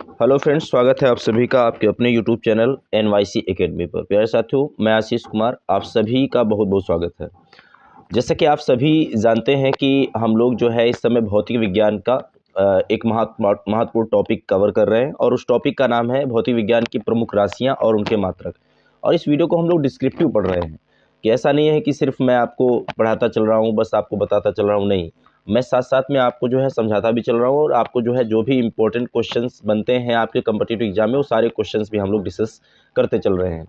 Hello friends, स्वागत है आप सभी का आपके अपने यूट्यूब चैनल NYC एकेडमी पर। प्यारे साथियों, मैं आशीष कुमार, आप सभी का बहुत बहुत स्वागत है। जैसा कि आप सभी जानते हैं कि हम लोग जो है इस समय भौतिक विज्ञान का एक महत्वपूर्ण टॉपिक कवर कर रहे हैं और उस टॉपिक का नाम है भौतिक विज्ञान की प्रमुख राशियाँ और उनके मात्रक। और इस वीडियो को हम लोग डिस्क्रिप्टिव पढ़ रहे हैं कि ऐसा नहीं है कि सिर्फ मैं आपको पढ़ाता चल रहा हूँ, बस आपको बताता चल रहा हूँ, नहीं, मैं साथ साथ में आपको जो है समझाता भी चल रहा हूँ और आपको जो है जो भी इंपॉर्टेंट क्वेश्चंस बनते हैं आपके कम्पिटिटिव एग्जाम में वो सारे क्वेश्चंस भी हम लोग डिस्कस करते चल रहे हैं।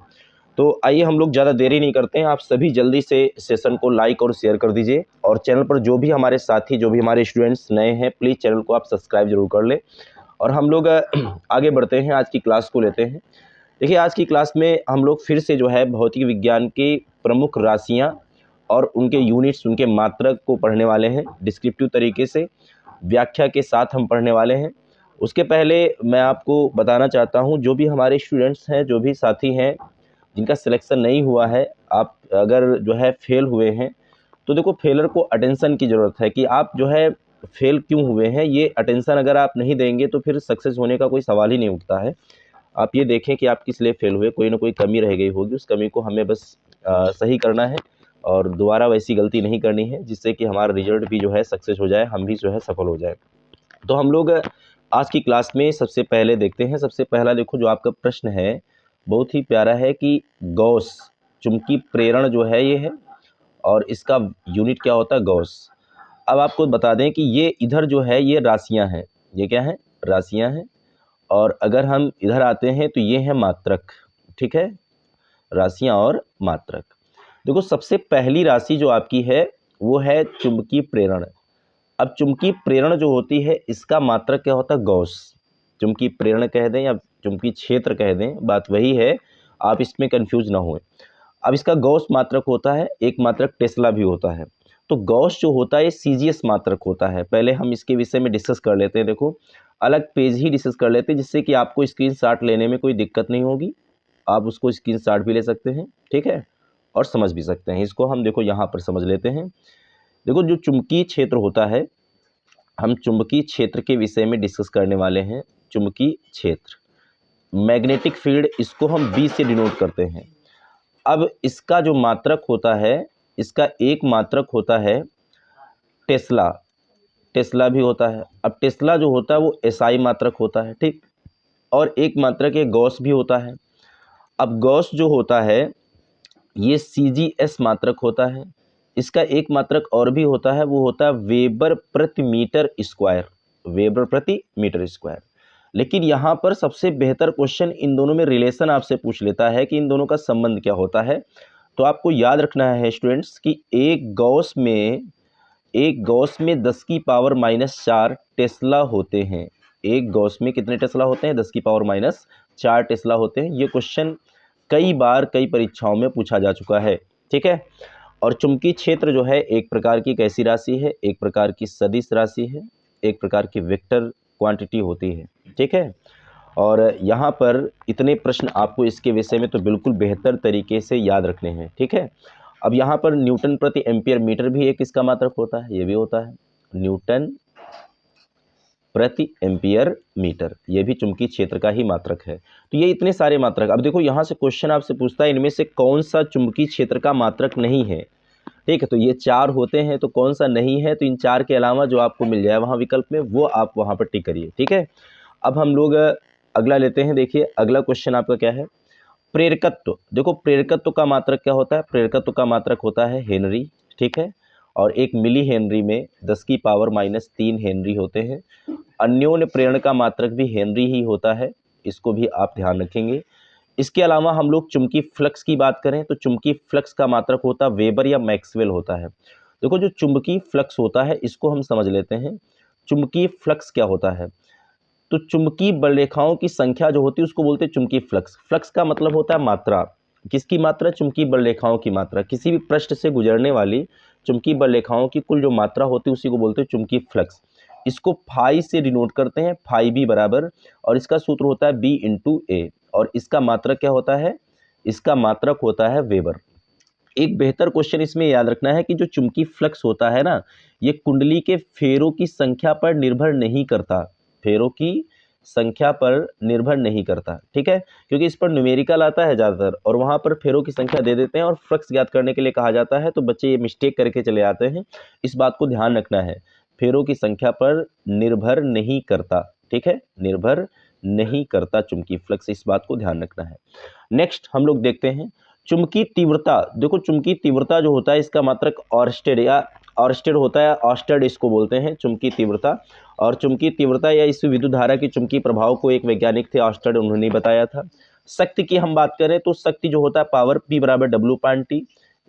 तो आइए हम लोग ज़्यादा देरी नहीं करते हैं, आप सभी जल्दी से सेशन को लाइक और शेयर कर दीजिए और चैनल पर जो भी हमारे साथी जो भी हमारे स्टूडेंट्स नए हैं प्लीज़ चैनल को आप सब्सक्राइब जरूर कर लें। और हम लोग आगे बढ़ते हैं, आज की क्लास को लेते हैं। देखिए, आज की क्लास में हम लोग फिर से जो है भौतिक विज्ञान की प्रमुख राशियाँ और उनके यूनिट्स, उनके मात्रक को पढ़ने वाले हैं। डिस्क्रिप्टिव तरीके से व्याख्या के साथ हम पढ़ने वाले हैं। उसके पहले मैं आपको बताना चाहता हूं, जो भी हमारे स्टूडेंट्स हैं, जो भी साथी हैं जिनका सिलेक्शन नहीं हुआ है, आप अगर जो है फेल हुए हैं तो देखो, फेलर को अटेंशन की ज़रूरत है कि आप जो है फेल क्यों हुए हैं। ये अटेंशन अगर आप नहीं देंगे तो फिर सक्सेस होने का कोई सवाल ही नहीं उठता है। आप ये देखें कि आप किस लिए फेल हुए, कोई ना कोई कमी रह गई होगी, उस कमी को हमें बस सही करना है और दोबारा वैसी गलती नहीं करनी है, जिससे कि हमारा रिजल्ट भी जो है सक्सेस हो जाए, हम भी जो है सफल हो जाए। तो हम लोग आज की क्लास में सबसे पहले देखते हैं। सबसे पहला देखो, जो आपका प्रश्न है बहुत ही प्यारा है कि गॉस चुंबकीय प्रेरण जो है ये है और इसका यूनिट क्या होता है, गॉस। अब आपको बता दें कि ये इधर जो है ये राशियां हैं, ये क्या है, राशियां हैं। और अगर हम इधर आते हैं तो ये है मात्रक, ठीक है, राशियां और मात्रक। देखो, सबसे पहली राशि जो आपकी है वो है चुंबकीय प्रेरण। अब चुंबकीय प्रेरण जो होती है इसका मात्रक क्या होता है, गॉस। चुंबकीय प्रेरण कह दें या चुंबकीय क्षेत्र कह दें, बात वही है, आप इसमें कंफ्यूज ना हों। अब इसका गॉस मात्रक होता है, एक मात्रक टेस्ला भी होता है। तो गॉस जो होता है ये सीजीएस मात्रक होता है। पहले हम इसके विषय में डिस्कस कर लेते हैं। देखो, अलग पेज ही डिस्कस कर लेते हैं, जिससे कि आपको स्क्रीनशॉट लेने में कोई दिक्कत नहीं होगी। आप उसको स्क्रीनशॉट भी ले सकते हैं, ठीक है, और समझ भी सकते हैं इसको। हम देखो यहाँ पर समझ लेते हैं। देखो, जो चुंबकीय क्षेत्र होता है, हम चुंबकीय क्षेत्र के विषय में डिस्कस करने वाले हैं। चुंबकीय क्षेत्र, मैग्नेटिक फील्ड, इसको हम बी से डिनोट करते हैं। अब इसका जो मात्रक होता है, इसका एक मात्रक होता है टेस्ला। टेस्ला भी होता है। अब टेस्ला जो होता है वो एसआई मात्रक होता है, ठीक। और एक मात्रक एक गॉस भी होता है। अब गॉस जो होता है ये सीजीएस मात्रक होता है। इसका एक मात्रक और भी होता है, वो होता है वेबर प्रति मीटर स्क्वायर, वेबर प्रति मीटर स्क्वायर। लेकिन यहाँ पर सबसे बेहतर क्वेश्चन इन दोनों में रिलेशन आपसे पूछ लेता है कि इन दोनों का संबंध क्या होता है। तो आपको याद रखना है स्टूडेंट्स कि एक गॉस में 10 की पावर -4 टेस्ला होते हैं। एक गॉस में कितने टेस्ला होते हैं, 10 की पावर -4 टेस्ला होते हैं। ये क्वेश्चन कई बार कई परीक्षाओं में पूछा जा चुका है, ठीक है। और चुंबकीय क्षेत्र जो है एक प्रकार की कैसी राशि है, एक प्रकार की सदिश राशि है, एक प्रकार की वेक्टर क्वांटिटी होती है, ठीक है। और यहाँ पर इतने प्रश्न आपको इसके विषय में तो बिल्कुल बेहतर तरीके से याद रखने हैं, ठीक है। अब यहाँ पर न्यूटन प्रति एम्पियर मीटर भी एक इसका मात्रक होता है, ये भी होता है न्यूटन प्रति एम्पियर मीटर, ये भी चुंबकीय क्षेत्र का ही मात्रक है। तो ये इतने सारे मात्रक। अब देखो, यहाँ से क्वेश्चन आपसे पूछता है इनमें से कौन सा चुंबकीय क्षेत्र का मात्रक नहीं है, ठीक है। तो ये 4 होते हैं, तो कौन सा नहीं है, तो इन 4 के अलावा जो आपको मिल जाए वहाँ विकल्प में, वो आप वहाँ पर टिक करिए, ठीक है। अब हम लोग अगला लेते हैं। देखिए, अगला क्वेश्चन आपका क्या है, प्रेरकत्व। देखो, प्रेरकत्व का मात्रक क्या होता है, प्रेरकत्व का मात्रक होता है हेनरी, ठीक है। और एक मिली हेनरी में 10 की पावर -3 हेनरी होते हैं। अन्योन्य प्रेरण का मात्रक भी हेनरी ही होता है, इसको भी आप ध्यान रखेंगे। इसके अलावा हम लोग चुंबकीय फ्लक्स की बात करें तो चुंबकीय फ्लक्स का मात्रक होता है वेबर या मैक्सवेल होता है। देखो, जो चुंबकीय फ्लक्स होता है इसको हम समझ लेते हैं। चुंबकीय फ्लक्स क्या होता है, तो चुंबकीय बल रेखाओं की संख्या जो होती है उसको बोलते हैं चुंबकीय फ्लक्स। फ्लक्स का मतलब होता है मात्रा, किसकी मात्रा, चुंबकीय बल रेखाओं की मात्रा। किसी भी पृष्ठ से गुजरने वाली चुंबकीय बल रेखाओं की कुल जो मात्रा होती है उसी को बोलते हैं चुंबकीय फ्लक्स। इसको फाई से डिनोट करते हैं, फाई बी बराबर, और इसका सूत्र होता है बी इंटू ए। और इसका मात्रक क्या होता है, इसका मात्रक होता है वेबर। एक बेहतर क्वेश्चन इसमें याद रखना है कि जो चुंबकीय फ्लक्स होता है ना, ये कुंडली के फेरों की संख्या पर निर्भर नहीं करता। फेरों की संख्या पर निर्भर नहीं करता, ठीक है, क्योंकि इस पर न्यूमेरिकल आता है ज़्यादातर और वहाँ पर फेरों की संख्या दे देते हैं और फ्लक्स ज्ञात करने के लिए कहा जाता है, तो बच्चे ये मिस्टेक करके चले आते हैं। इस बात को ध्यान रखना है, फेरों की संख्या पर निर्भर नहीं करता, ठीक है, निर्भर नहीं करता चुंबकीय फ्लक्स, इस बात को ध्यान रखना है। नेक्स्ट हम लोग देखते हैं चुंबकीय तीव्रता। देखो चुंबकीय तीव्रता जो होता है इसका मात्रक ऑर्स्टेड या ऑर्स्टेड होता है, ऑर्स्टेड इसको बोलते हैं चुंबकीय तीव्रता। और चुंबकीय तीव्रता या इस विद्युत धारा की चुंबकीय प्रभाव को एक वैज्ञानिक थे ऑर्स्टेड, उन्होंने बताया था। शक्ति की हम बात करें तो शक्ति जो होता है पावर P बराबर W/T,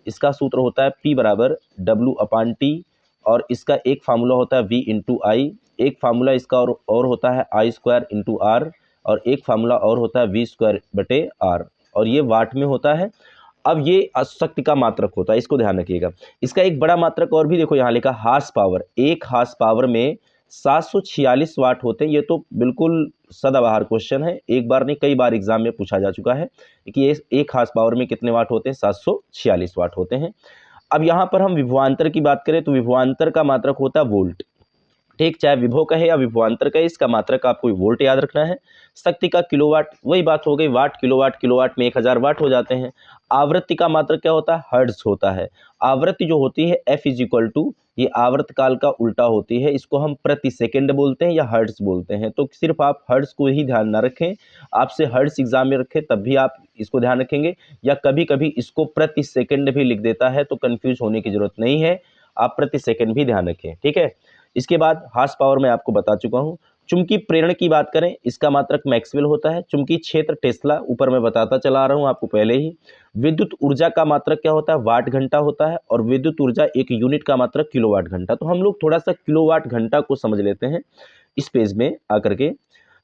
इसका सूत्र होता है P बराबर W/T और इसका एक फार्मूला होता है V/I, एक फार्मूला इसका और होता है I² × R और एक फार्मूला और होता है V²/R और ये वाट में होता है। अब ये शक्ति का मात्रक होता है, इसको ध्यान रखिएगा। इसका एक बड़ा मात्रक और भी देखो यहाँ लिखा हार्स पावर, एक हार्स पावर में 746 वाट होते हैं। ये तो बिल्कुल सदाबहार क्वेश्चन है, एक बार नहीं कई बार एग्जाम में पूछा जा चुका है कि एक हार्स पावर में कितने वाट होते हैं, 746 वाट होते हैं। अब यहाँ पर हम विभवांतर की बात करें तो विभवांतर का मात्रक होता है वोल्ट, ठीक, चाहे विभव कहे या विभवांतर कहे, इसका मात्रक आपको वोल्ट याद रखना है। शक्ति का किलोवाट, वही बात हो गई, वाट किलोवाट, किलोवाट में 1000 वाट हो जाते हैं। आवृत्ति का मात्रक क्या होता है, हर्ट्ज होता है। आवृत्ति जो होती है F ये आवर्तकाल का उल्टा होती है, इसको हम प्रति सेकंड बोलते हैं या हर्ट्ज बोलते हैं। तो सिर्फ आप हर्ट्ज को ही ध्यान ना रखें, आपसे हर्ट्ज एग्जाम में रखें तब भी आप इसको ध्यान रखेंगे, या कभी कभी इसको प्रति सेकंड भी लिख देता है तो कंफ्यूज होने की जरूरत नहीं है, आप प्रति सेकंड भी ध्यान रखें, ठीक है। इसके बाद हार्स पावर मैं आपको बता चुका हूं। चुंबकीय प्रेरण की बात करें, इसका मात्रक मैक्सवेल होता है। चुंबकीय क्षेत्र टेस्ला, ऊपर मैं बताता चला आ रहा हूं आपको पहले ही। विद्युत ऊर्जा का मात्रक क्या होता है, वाट घंटा होता है और विद्युत ऊर्जा एक यूनिट का मात्रक किलोवाट घंटा। तो हम लोग थोड़ा सा किलोवाट घंटा को समझ लेते हैं इस पेज में आकर के।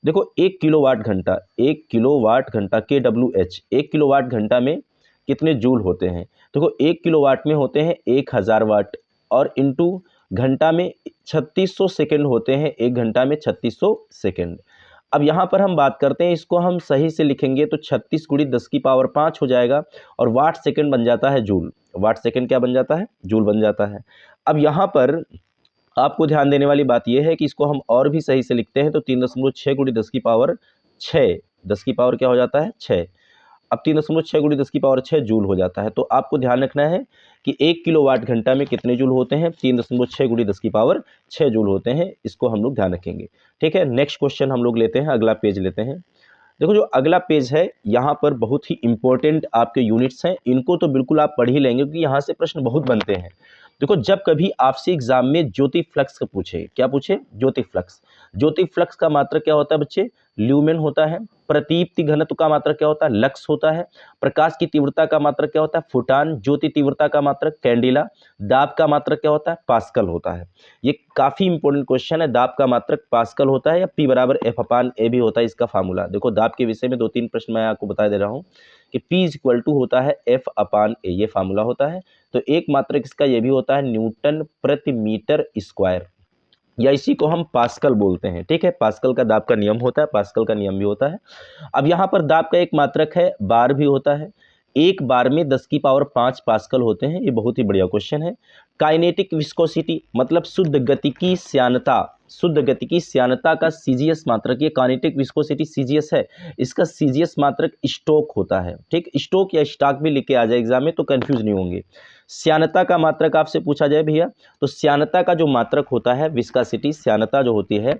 देखो 1 किलोवाट घंटा, 1 किलोवाट घंटा KWH, 1 किलोवाट घंटा में कितने जूल होते हैं। देखो 1 किलोवाट में होते हैं 1000 वाट और इंटू घंटा में 3600 सेकंड होते हैं, एक घंटा में 3600 सेकंड। अब यहाँ पर हम बात करते हैं, इसको हम सही से लिखेंगे तो 36 × 10⁵ हो जाएगा और वाट सेकंड बन जाता है जूल। वाट सेकंड क्या बन जाता है, जूल बन जाता है। अब यहाँ पर आपको ध्यान देने वाली बात यह है कि इसको हम और भी सही से लिखते हैं तो 3.6 × 10⁶, 10 की पावर क्या हो जाता है 6। अब 3.6 × 10⁶ जूल हो जाता है। तो आपको ध्यान रखना है कि 1 किलोवाट घंटा में कितने जूल होते हैं, 3.6 × 10⁶ जूल होते हैं, इसको हम लोग ध्यान रखेंगे, ठीक है। नेक्स्ट क्वेश्चन हम लोग लेते हैं, अगला पेज लेते हैं। देखो जो अगला पेज है यहाँ पर बहुत ही इंपॉर्टेंट आपके यूनिट्स हैं, इनको तो बिल्कुल आप पढ़ ही लेंगे क्योंकि यहाँ से प्रश्न बहुत बनते हैं। देखो जब कभी आपसे एग्जाम में ज्योति फ्लक्स का पूछे, क्या पूछे, ज्योति फ्लक्स। ज्योति फ्लक्स का मात्रक क्या होता है बच्चे, ल्यूमेन होता है। प्रदीप्ति घनत्व का मात्रक क्या होता है, लक्स होता है। प्रकाश की तीव्रता का मात्रक क्या होता है, फोटान। ज्योति तीव्रता का मात्रक कैंडिला। दाब का मात्रक क्या होता है, पास्कल होता है। ये काफी इंपॉर्टेंट क्वेश्चन है, दाब का मात्रक पास्कल होता है या P बराबर F/A भी होता है इसका फार्मूला। देखो दाब के विषय में 2-3 प्रश्न मैं आपको बता दे रहा हूँ कि P = होता है F/A, ये फार्मूला होता है। तो एक मात्रक इसका ये भी होता है न्यूटन प्रति मीटर स्क्वायर, या इसी को हम पास्कल बोलते हैं, ठीक है। पास्कल का दाब का नियम होता है, पास्कल का नियम भी होता है। अब यहाँ पर दाब का एक मात्रक है बार भी होता है, एक बार में 10⁵ पास्कल होते हैं। ये बहुत ही बढ़िया क्वेश्चन है। काइनेटिक विस्कोसिटी मतलब शुद्ध गतिकी श्यानता, शुद्ध गतिकी श्यानता का CGS मात्रक, ये काइनेटिक विस्कोसिटी CGS है, इसका CGS मात्रक स्टोक होता है, ठीक। स्टोक या स्टॉक भी लिख के आ जाए एग्जाम में तो कंफ्यूज नहीं होंगे। श्यानता का मात्रक आपसे पूछा जाए भैया तो श्यानता का जो मात्रक होता है विस्कोसिटी, श्यानता जो होती है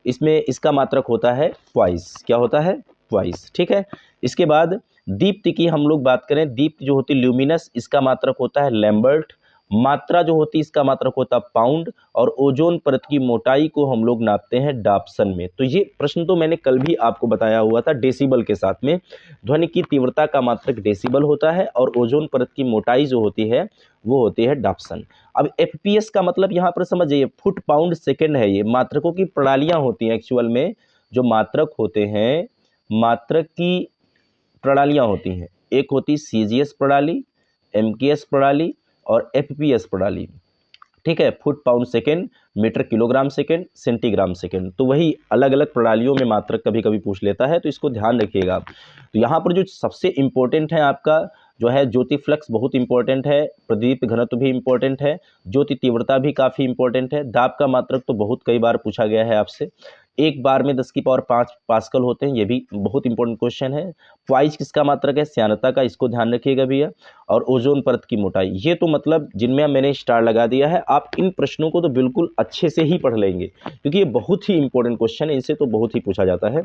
इसमें इसका मात्रक होता है ट्वाइस, क्या होता है, ट्वाइस, ठीक है। इसके बाद दीप्ति की हम लोग बात करें, दीप्ति जो होती है ल्यूमिनस, इसका मात्रक होता है लैम्बर्ट। मात्रा जो होती है इसका मात्रक होता है पाउंड और ओजोन परत की मोटाई को हम लोग नापते हैं डाप्सन में। तो ये प्रश्न तो मैंने कल भी आपको बताया हुआ था डेसिबल के साथ में। ध्वनि की तीव्रता का मात्रक डेसिबल होता है और ओजोन परत की मोटाई जो होती है वो होती है डाप्सन। अब FPS का मतलब यहाँ पर समझिए फुट पाउंड सेकेंड है, ये मात्रकों की प्रणालियाँ होती हैं। एक्चुअल में जो मात्रक होते हैं, मात्रक की प्रणालियाँ होती हैं, एक होती CGS प्रणाली, MKS प्रणाली और FPS प्रणाली, ठीक है। Foot pound second, metre kilogram second, centigram second, तो वही अलग अलग प्रणालियों में मात्रक कभी कभी पूछ लेता है, तो इसको ध्यान रखिएगा। तो यहाँ पर जो सबसे इम्पोर्टेंट है आपका जो है ज्योति फ्लक्स बहुत इंपॉर्टेंट है, प्रदीप्त घनत्व भी इंपॉर्टेंट है, ज्योति तीव्रता भी काफ़ी इंपॉर्टेंट है, दाब का मात्रक तो बहुत कई बार पूछा गया है आपसे। एक बार में 10 की पावर 5 पास्कल होते हैं, ये भी बहुत इंपॉर्टेंट क्वेश्चन है। क्वाइज किसका मात्रक है? श्यानता का, इसको ध्यान रखिएगा भैया। और ओजोन परत की मोटाई, ये तो मतलब जिनमें मैंने स्टार लगा दिया है। आप इन प्रश्नों को तो बिल्कुल अच्छे से ही पढ़ लेंगे, क्योंकि ये बहुत ही इंपॉर्टेंट क्वेश्चन है, इनसे तो बहुत ही पूछा जाता है।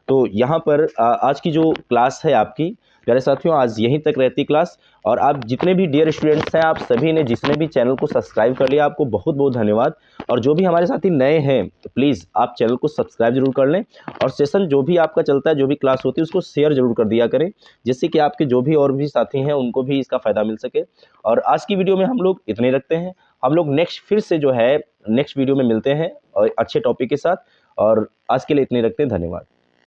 तो यहाँ पर आज की जो क्लास है आपकी प्यारे साथियों, आज यहीं तक रहती क्लास। और आप जितने भी डियर स्टूडेंट्स हैं, आप सभी ने जिसने भी चैनल को सब्सक्राइब कर लिया, आपको बहुत बहुत धन्यवाद। और जो भी हमारे साथी नए हैं, प्लीज़ आप चैनल को सब्सक्राइब जरूर कर लें। और सेशन जो भी आपका चलता है, जो भी क्लास होती है, उसको शेयर जरूर कर दिया करें, जिससे कि आपके जो भी और भी साथी हैं उनको भी इसका फ़ायदा मिल सके। और आज की वीडियो में हम लोग इतने रखते हैं। हम लोग नेक्स्ट फिर से जो है नेक्स्ट वीडियो में मिलते हैं और अच्छे टॉपिक के साथ। और आज के लिए इतने रखते हैं। धन्यवाद।